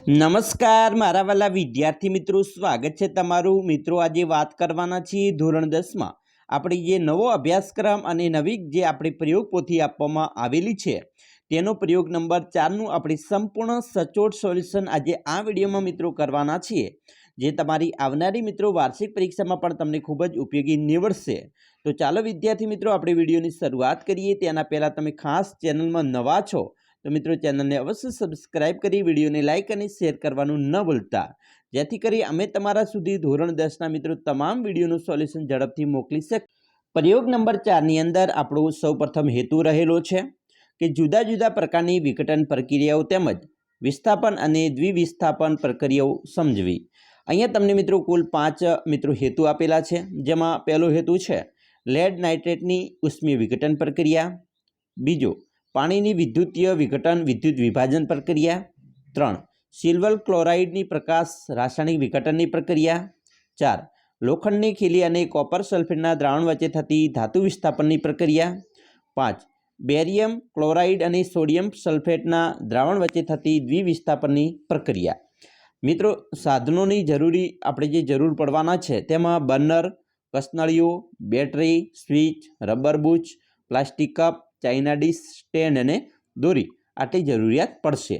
નમસ્કાર મારા વાલા વિદ્યાર્થી મિત્રો, સ્વાગત છે તમારું. મિત્રો આજે વાત કરવાના છીએ ધોરણ 10માં આપણી જે નવો અભ્યાસક્રમ અને નવી જે આપણી પ્રયોગ પોથી આપવામાં આવેલી છે તેનો પ્રયોગ નંબર 4નું આપણી સંપૂર્ણ સચોટ સોલ્યુશન આજે આ વિડીયોમાં મિત્રો કરવાના છીએ, જે તમારી આવનારી મિત્રો વાર્ષિક પરીક્ષામાં પણ તમને ખૂબ જ ઉપયોગી નીવડશે. તો ચાલો વિદ્યાર્થી મિત્રો આપણે વિડીયોની શરૂઆત કરીએ. તેના પહેલાં તમે ખાસ ચેનલમાં નવા છો તો મિત્રો ચેનલને અવશ્ય સબસ્ક્રાઇબ કરી વિડીયોને લાઇક અને શેર કરવાનું ન ભૂલતા, જેથી કરી અમે તમારા સુધી ધોરણ 10ના મિત્રો તમામ વિડીયોનું સોલ્યુશન ઝડપથી મોકલી શકીએ. પ્રયોગ નંબર 4ની અંદર આપણો સૌપ્રથમ હેતુ રહેલો છે કે જુદા જુદા પ્રકારની વિઘટન પ્રક્રિયાઓ તેમજ વિસ્થાપન અને દ્વિવિસ્થાપન પ્રક્રિયાઓ સમજવી. અહીંયા તમને મિત્રો કુલ 5 મિત્રો હેતુ આપેલા છે, જેમાં પહેલો હેતુ છે લેડ નાઇટ્રેટની ઉષ્મીય વિઘટન પ્રક્રિયા. બીજો, પાણીની વિદ્યુતીય વિઘટન વિદ્યુત વિભાજન પ્રક્રિયા. 3, સિલ્વર ક્લોરાઇડની પ્રકાશ રાસાયણિક વિઘટનની પ્રક્રિયા. 4, લોખંડની ખીલી અને કોપર સલ્ફેટના દ્રાવણ વચ્ચે થતી ધાતુ વિસ્થાપનની પ્રક્રિયા. 5, બેરિયમ ક્લોરાઇડ અને સોડિયમ સલ્ફેટના દ્રાવણ વચ્ચે થતી દ્વિવિસ્થાપનની પ્રક્રિયા. મિત્રો સાધનોની આપણે જે જરૂર પડવાના છે તેમાં બર્નર, કસનળીઓ, બેટરી, સ્વિચ, રબર બુચ, plastic cup, china dish, stand અને દોરી આટલી જરૂરિયાત પડશે.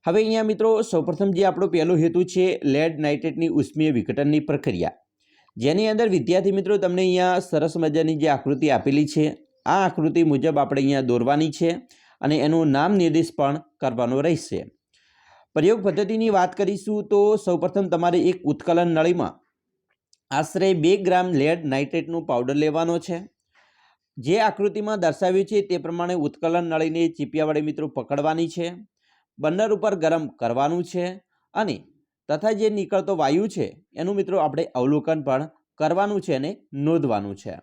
હવે અહીંયા મિત્રો સૌપ્રથમ જે આપણો પહેલો હેતુ છે લેડ નાઇટ્રેટની ઉષ્મીય વિઘટનની પ્રક્રિયા, જેની અંદર વિદ્યાર્થી મિત્રો તમને અહીંયા સરસ મજાની જે આકૃતિ આપેલી છે આ આકૃતિ મુજબ આપણે અહીંયા દોરવાની છે અને એનું નામ નિર્દેશ પણ કરવાનો રહેશે. પ્રયોગ પદ્ધતિની વાત કરીશું તો સૌપ્રથમ તમારે એક ઉત્કલન નળીમાં આશરે 2 ગ્રામ લેડ નાઇટ્રેટનું પાવડર લેવાનો છે. જે આકૃતિમાં દર્શાવ્યું છે તે પ્રમાણે ઉત્કલન નળીને ચીપિયા વડે મિત્રો પકડવાની છે, બર્નર ઉપર ગરમ કરવાનું છે અને તથા જે નીકળતો વાયુ છે એનું મિત્રો આપણે અવલોકન પણ કરવાનું છે અને નોંધવાનું છે.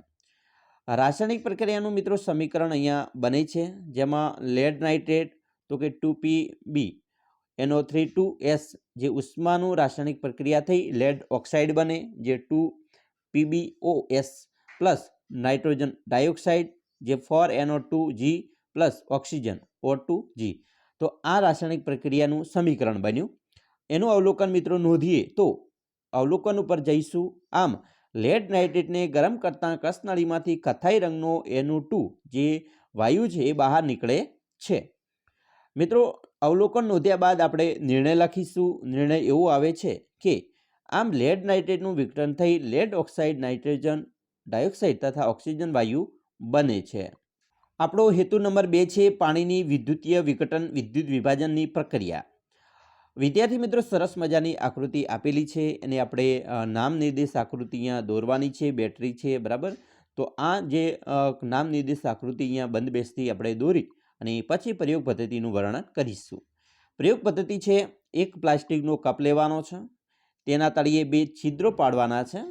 રાસાયણિક પ્રક્રિયાનું મિત્રો સમીકરણ અહીંયા બને છે, જેમાં લેડ નાઇટ્રેટ તો કે 2Pb NO3 2S જે ઉષ્માનું રાસાયણિક પ્રક્રિયા થઈ લેડ ઓક્સાઇડ બને જે 2PbOS પ્લસ નાઇટ્રોજન ડાયોક્સાઇડ જે 4NO2G પ્લસ ઓક્સિજન O2G. તો આ રાસાયણિક પ્રક્રિયાનું સમીકરણ બન્યું. એનું અવલોકન મિત્રો નોંધીએ તો અવલોકન ઉપર જઈશું. આમ લેડ નાઇટ્રેટને ગરમ કરતાં કસનળીમાંથી કથ્થાઈ રંગનો NO2 જે વાયુ છે એ બહાર નીકળે છે. મિત્રો અવલોકન નોંધ્યા બાદ આપણે નિર્ણય લખીશું. નિર્ણય એવો આવે છે કે આમ લેડ નાઇટ્રેટનું વિઘટન થઈ લેડ ઓક્સાઇડ, નાઇટ્રોજન ડાયોક્સાઇડ તથા ઓક્સિજન વાયુ બને છે. આપણો હેતુ નંબર 2 છે પાણીની વિદ્યુતીય વિઘટન વિદ્યુત વિભાજનની પ્રક્રિયા. વિદ્યાર્થી મિત્રો સરસ મજાની આકૃતિ આપેલી છે અને આપણે નામ નિર્દેશ આકૃતિ અહીંયા દોરવાની છે, બેટરી છે, બરાબર. તો આ જે નામ નિર્દેશ આકૃતિ અહીંયા બંધબેસથી આપણે દોરી અને પછી પ્રયોગ પદ્ધતિનું વર્ણન કરીશું. પ્રયોગ પદ્ધતિ છે, એક પ્લાસ્ટિકનો કપ લેવાનો છે, તેના તળિયે 2 છિદ્રો પાડવાના છે,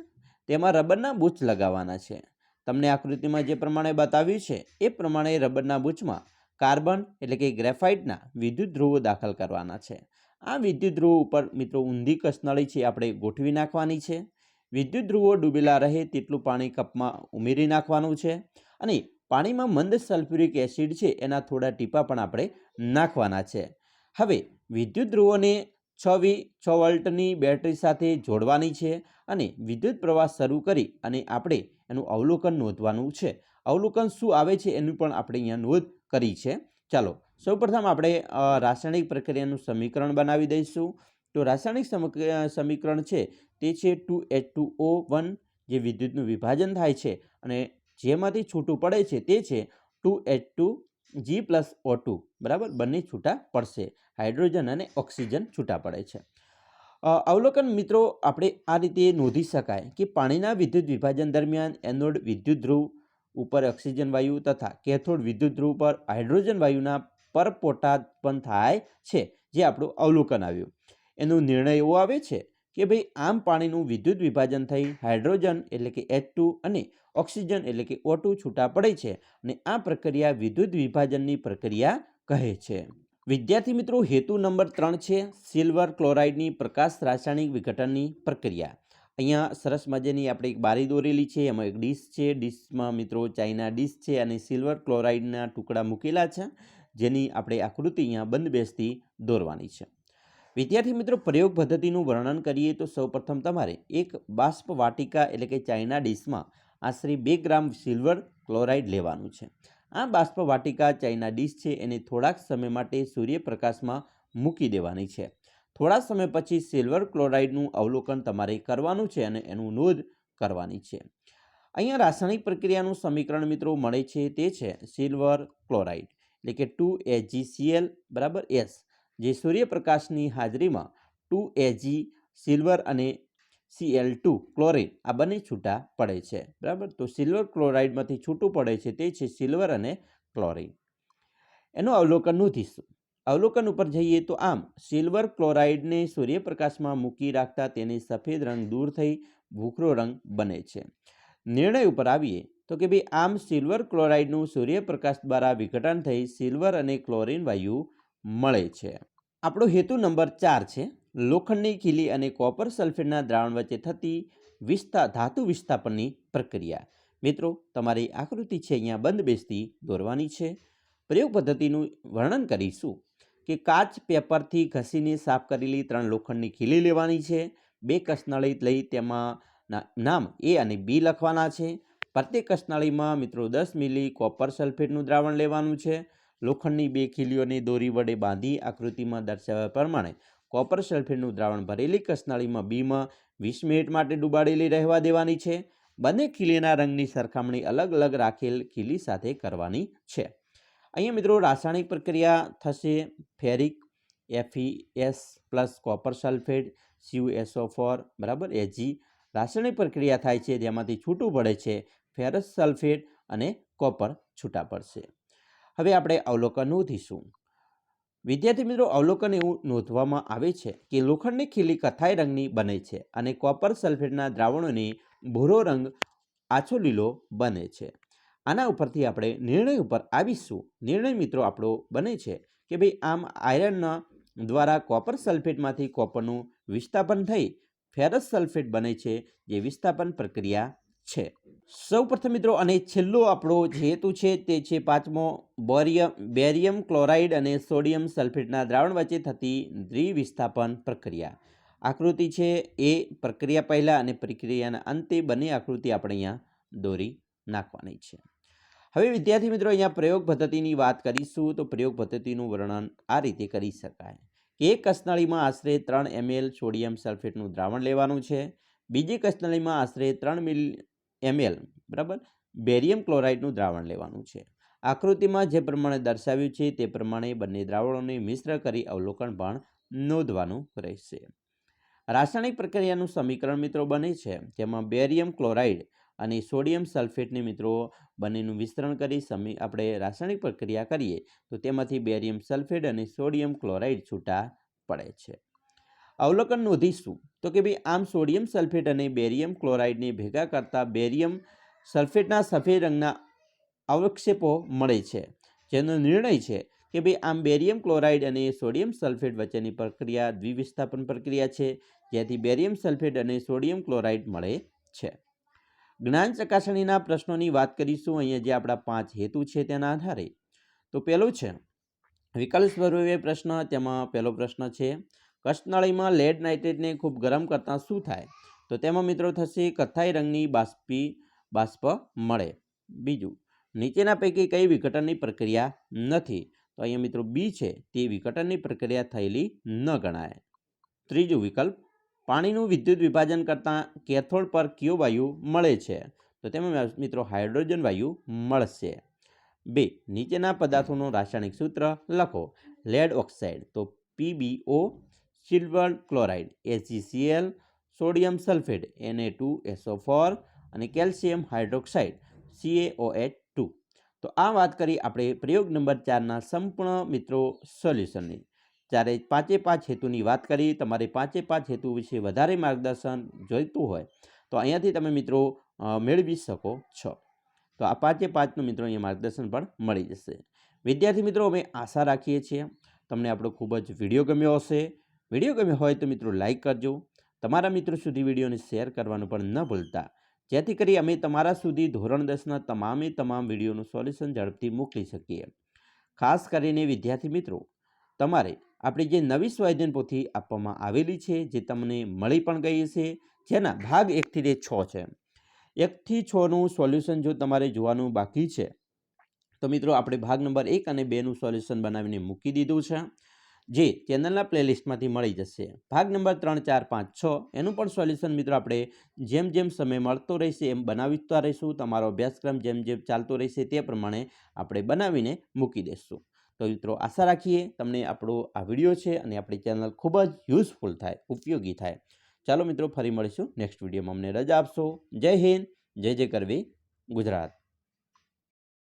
તેમાં રબરના બુચ લગાવવાના છે. તમને આકૃતિમાં જે પ્રમાણે બતાવ્યું છે એ પ્રમાણે રબરના બુચમાં કાર્બન એટલે કે ગ્રેફાઇટના વિદ્યુત ધ્રુવો દાખલ કરવાના છે. આ વિદ્યુત ધ્રુવો ઉપર મિત્રો ઊંધી કસનળી છે આપણે ગોઠવી નાખવાની છે. વિદ્યુત ધ્રુવો ડૂબેલા રહે તેટલું પાણી કપમાં ઉમેરી નાખવાનું છે અને પાણીમાં મંદ સલ્ફ્યુરિક એસિડ છે એના થોડા ટીપા પણ આપણે નાખવાના છે. હવે વિદ્યુત ધ્રુવોને 6 વોલ્ટની બેટરી સાથે જોડવાની છે અને વિદ્યુત પ્રવાહ શરૂ કરી અને આપણે એનું અવલોકન નોંધવાનું છે. અવલોકન શું આવે છે એનું પણ આપણે અહીંયા નોંધ કરી છે. ચાલો સૌપ્રથમ આપણે રાસાયણિક પ્રક્રિયાનું સમીકરણ બનાવી દઈશું. તો રાસાયણિક સમીકરણ છે તે છે 2H2O1 જે વિદ્યુતનું વિભાજન થાય છે અને જેમાંથી છૂટું પડે છે તે છે 2H2G પ્લસ O2, બરાબર. બંને છૂટા પડશે, હાઇડ્રોજન અને ઓક્સિજન છૂટા પડે છે. અવલોકન મિત્રો આપણે આ રીતે નોંધી શકાય કે પાણીના વિદ્યુત વિભાજન દરમિયાન એનોડ વિદ્યુત ધ્રુવ ઉપર ઓક્સિજન વાયુ તથા કેથોડ વિદ્યુત ધ્રુવ પર હાઇડ્રોજન વાયુના પરપોટાપન થાય છે, જે આપણું અવલોકન આવ્યું. એનો નિર્ણય એવો આવે છે કે ભાઈ આમ પાણીનું વિદ્યુત વિભાજન થઈ હાઇડ્રોજન એટલે કે H2 અને ઓક્સિજન એટલે કે O2 છૂટા પડે છે અને આ પ્રક્રિયા વિદ્યુત વિભાજનની પ્રક્રિયા કહે છે. વિદ્યાર્થી મિત્રો હેતુ નંબર 3 છે સિલ્વર ક્લોરાઇડની પ્રકાશ રાસાયણિક વિઘટનની પ્રક્રિયા. અહીંયા સરસ મજાની આપણે એક બારી દોરેલી છે, એમાં એક ડીશ છે, ડીશમાં મિત્રો ચાઇના ડીશ છે અને સિલ્વર ક્લોરાઇડના ટુકડા મૂકેલા છે, જેની આપણે આકૃતિ અહીંયા બંધબેસથી દોરવાની છે. વિદ્યાર્થી મિત્રો, પ્રયોગ પદ્ધતિનું વર્ણન કરીએ તો સૌપ્રથમ તમારે એક બાષ્પ વાટિકા એટલે કે ચાઇના ડીશમાં આશરે 2 ગ્રામ સિલ્વર ક્લોરાઇડ લેવાનું છે. આ બાષ્પ વાટિકા ચાઇના ડીશ છે એને થોડાક સમય માટે સૂર્યપ્રકાશમાં મૂકી દેવાની છે. થોડા સમય પછી સિલ્વર ક્લોરાઇડનું અવલોકન તમારે કરવાનું છે અને એનું નોંધ કરવાની છે. અહીંયા રાસાયણિક પ્રક્રિયાનું સમીકરણ મિત્રો મળે છે તે છે સિલ્વર ક્લોરાઇડ એટલે કે 2AgCl બરાબર S, જે સૂર્યપ્રકાશની હાજરીમાં 2Ag સિલ્વર અને Cl2 ક્લોરીન આ બંને છૂટા પડે છે. બરાબર, તો સિલ્વર ક્લોરાઇડમાંથી છૂટું પડે છે તે છે સિલ્વર અને ક્લોરીન. એનું અવલોકન નોંધીશું. અવલોકન ઉપર જઈએ તો આમ સિલ્વર ક્લોરાઇડને સૂર્યપ્રકાશમાં મૂકી રાખતા તેને સફેદ રંગ દૂર થઈ ભૂખરો રંગ બને છે. નિર્ણય ઉપર આવીએ તો કે ભાઈ આમ સિલ્વર ક્લોરાઇડનું સૂર્યપ્રકાશ દ્વારા વિઘટન થઈ સિલ્વર અને ક્લોરીન વાયુ મળે છે. આપણો હેતુ નંબર 4 છે લોખંડની ખીલી અને કોપર સલ્ફેટના દ્રાવણ વચ્ચે થતી ધાતુ વિસ્થાપનની પ્રક્રિયા. મિત્રો, તમારી આકૃતિ છે અહીંયા બંધ બેસતી દોરવાની છે. પ્રયોગ પદ્ધતિનું વર્ણન કરીશું કે કાચ પેપરથી ઘસીને સાફ કરેલી 3 લોખંડની ખીલી લેવાની છે. 2 કસનળી લઈ તેમાં નામ A અને B લખવાના છે. પ્રત્યેક કસનળીમાં મિત્રો 10 મિલી કોપર સલ્ફેટનું દ્રાવણ લેવાનું છે. લોખંડની 2 ખીલીઓને દોરી વડે બાંધી આકૃતિમાં દર્શાવ્યા પ્રમાણે કોપર સલ્ફેટનું દ્રાવણ ભરેલી કસનળીમાં બીમાં 20 મિનિટ માટે ડૂબાડેલી રહેવા દેવાની છે. બંને ખીલીના રંગની સરખામણી અલગ અલગ રાખેલ ખીલી સાથે કરવાની છે. અહીંયા મિત્રો રાસાયણિક પ્રક્રિયા થશે ferric FeS plus copper sulphate CuSO4 બરાબર Ag. રાસાયણિક પ્રક્રિયા થાય છે જેમાંથી છૂટું પડે છે ફેરસ સલ્ફેટ અને કોપર છૂટા પડશે. હવે આપણે અવલોકન નોંધીશું. વિદ્યાર્થી મિત્રો, અવલોકન એવું નોંધવામાં આવે છે કે લોખંડની ખીલી કથ્થાઈ રંગની બને છે અને કોપર સલ્ફેટના દ્રાવણોની ભૂરો રંગ આછો લીલો બને છે. આના ઉપરથી આપણે નિર્ણય ઉપર આવીશું. નિર્ણય મિત્રો આપણો બને છે કે ભાઈ આમ આયર્નના દ્વારા કોપર સલ્ફેટમાંથી કોપરનું વિસ્થાપન થઈ ફેરસ સલ્ફેટ બને છે, જે વિસ્થાપન પ્રક્રિયા છે. સૌપ્રથમ મિત્રો અને છેલ્લો આપણો જે હેતુ છે તે છે 5મો બેરિયમ ક્લોરાઇડ અને સોડિયમ સલ્ફેટના દ્રાવણ વચ્ચે થતી દ્વિવિસ્થાપન પ્રક્રિયા. આકૃતિ છે એ પ્રક્રિયા પહેલાં અને પ્રક્રિયાના અંતે બંને આકૃતિ આપણે અહીંયા દોરી નાખવાની છે. હવે વિદ્યાર્થી મિત્રો, અહીંયા પ્રયોગ પદ્ધતિની વાત કરીશું તો પ્રયોગ પદ્ધતિનું વર્ણન આ રીતે કરી શકાય કે એક કસનળીમાં આશરે 3 ml સોડિયમ સલ્ફેટનું દ્રાવણ લેવાનું છે. બીજી કસનળીમાં આશરે 3 ml બરાબર બેરિયમ ક્લોરાઇડનું દ્રાવણ લેવાનું છે. આકૃતિમાં જે પ્રમાણે દર્શાવ્યું છે તે પ્રમાણે બંને દ્રાવણોને મિશ્ર કરી અવલોકન પણ નોંધવાનું રહેશે. રાસાયણિક પ્રક્રિયાનું સમીકરણ મિત્રો બને છે જેમાં બેરિયમ ક્લોરાઇડ અને સોડિયમ સલ્ફેટને મિત્રો બંનેનું મિશ્રણ કરી આપણે રાસાયણિક પ્રક્રિયા કરીએ તો તેમાંથી બેરિયમ સલ્ફેટ અને સોડિયમ ક્લોરાઇડ છૂટા પડે છે. અવલોકન નોંધીશું તો કે ભાઈ આમ સોડિયમ સલ્ફેટ અને બેરિયમ ક્લોરાઇડને ભેગા કરતા બેરિયમ સલ્ફેટના સફેદ રંગના અવક્ષેપો મળે છે, જેનો નિર્ણય છે કે ભાઈ આમ બેરિયમ ક્લોરાઇડ અને સોડિયમ સલ્ફેટ વચ્ચેની પ્રક્રિયા દ્વિવિસ્થાપન પ્રક્રિયા છે, જેથી બેરિયમ સલ્ફેટ અને સોડિયમ ક્લોરાઇડ મળે છે. જ્ઞાન ચકાસણીના પ્રશ્નોની વાત કરીશું અહીંયા જે આપણા 5 હેતુ છે તેના આધારે. તો પહેલો છે વિકલ્પ સ્વરૂપે પ્રશ્ન. તેમાં પહેલો પ્રશ્ન છે કસનળીમાં લેડ નાઇટ્રેટને ખૂબ ગરમ કરતાં શું થાય? તો તેમાં મિત્રો થશે કથ્થાઈ રંગની બાષ્પ મળે. બીજું, નીચેના પૈકી કઈ વિઘટનની પ્રક્રિયા નથી? તો અહીંયા મિત્રો બી છે તે વિઘટનની પ્રક્રિયા થયેલી ન ગણાય. ત્રીજું વિકલ્પ, પાણીનું વિદ્યુત વિભાજન કરતાં કેથોડ પર કયો વાયુ મળે છે? તો તેમાં મિત્રો હાઇડ્રોજન વાયુ મળશે. 2, નીચેના પદાર્થોનું રાસાયણિક સૂત્ર લખો. લેડ ઓક્સાઇડ તો PbO, silver chloride AgCl, sodium sulphate Na2SO4 અને કેલ્શિયમ હાઇડ્રોક્સાઇડ CaOH2. તો આ વાત કરી આપણે પ્રયોગ નંબર 4ના સંપૂર્ણ મિત્રો સોલ્યુશનની. જ્યારે 5 હેતુની વાત કરી. તમારે 5 હેતુ વિશે વધારે માર્ગદર્શન જોઈતું હોય તો અહીંયાથી તમે મિત્રો મેળવી શકો છો. તો આ 5નું મિત્રો અહીંયા માર્ગદર્શન પણ મળી જશે. વિદ્યાર્થી મિત્રો, અમે આશા રાખીએ છીએ તમને આપણો ખૂબ જ વિડીયો ગમ્યો હશે. વિડીયો ગમ્યો હોય તો મિત્રો લાઈક કરજો. તમારા મિત્રો સુધી વિડીયોને શેર કરવાનું પણ ન ભૂલતા, જેથી કરી અમે તમારા સુધી ધોરણ 10ના તમામ વિડીયોનું સોલ્યુશન ઝડપથી મોકલી શકીએ. ખાસ કરીને વિદ્યાર્થી મિત્રો, તમારે આપણી જે નવી સ્વાધ્યાયન પોથી આપવામાં આવેલી છે, જે તમને મળી પણ ગઈ છે, જેના ભાગ 1 થી 6 છે. 1 થી 6નું સોલ્યુશન જો તમારે જોવાનું બાકી છે, તો મિત્રો આપણે ભાગ નંબર 1 અને 2નું સોલ્યુશન બનાવીને મૂકી દીધું છે, જે ચેનલના પ્લેલિસ્ટમાંથી મળી જશે. ભાગ નંબર 3, 4, 5, 6 એનું પણ સોલ્યુશન મિત્રો આપણે જેમ જેમ સમય મળતો રહેશે એમ બનાવીતા રહીશું. તમારો અભ્યાસક્રમ જેમ જેમ ચાલતો રહેશે તે પ્રમાણે આપણે બનાવીને મૂકી દઈશું. તો મિત્રો આશા રાખીએ તમને આપણો આ વિડીયો છે અને આપણી ચેનલ ખૂબ જ યુઝફુલ થાય, ઉપયોગી થાય. ચાલો મિત્રો ફરી મળીશું નેક્સ્ટ વિડીયોમાં. અમને રજા આપશો. જય હિન્દ, જય જય ગરવી ગુજરાત.